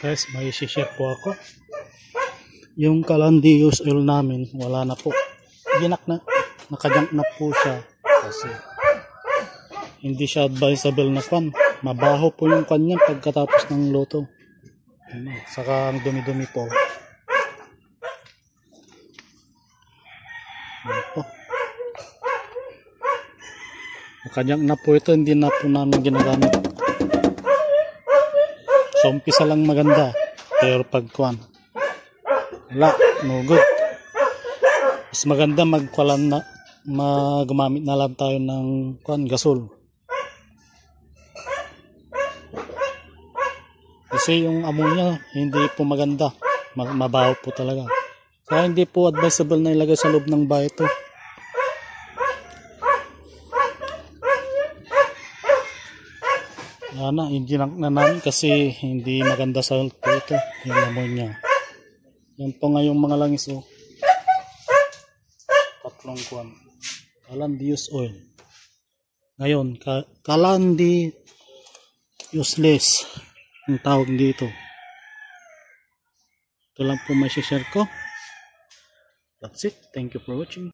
Guys, may share po ako. Yung Calandius oil namin, wala na po. Nakajunk na po siya. Kasi hindi siya advisable na fan. Mabaho po yung kanya pagkatapos ng luto. Saka ang dumi-dumi po. Ito. Nakajunk na po ito, hindi na po namin ginagamit. So umpisa lang maganda, pero pagkuhan wala, no good. Mas maganda gumamit na lang tayo ng gasol. Kasi yung ammonia hindi po maganda, mabaho po talaga. Kaya hindi po advisable na ilagay sa loob ng bahay ito. Hindi na namin kasi hindi maganda sa health po ito, yung ammonia. Yan po nga yung mga langis, oh. Tatlong kuwan. Calandius oil. Ngayon, Calandi useless ang tawag dito. Ito lang po may share ko. That's it. Thank you for watching.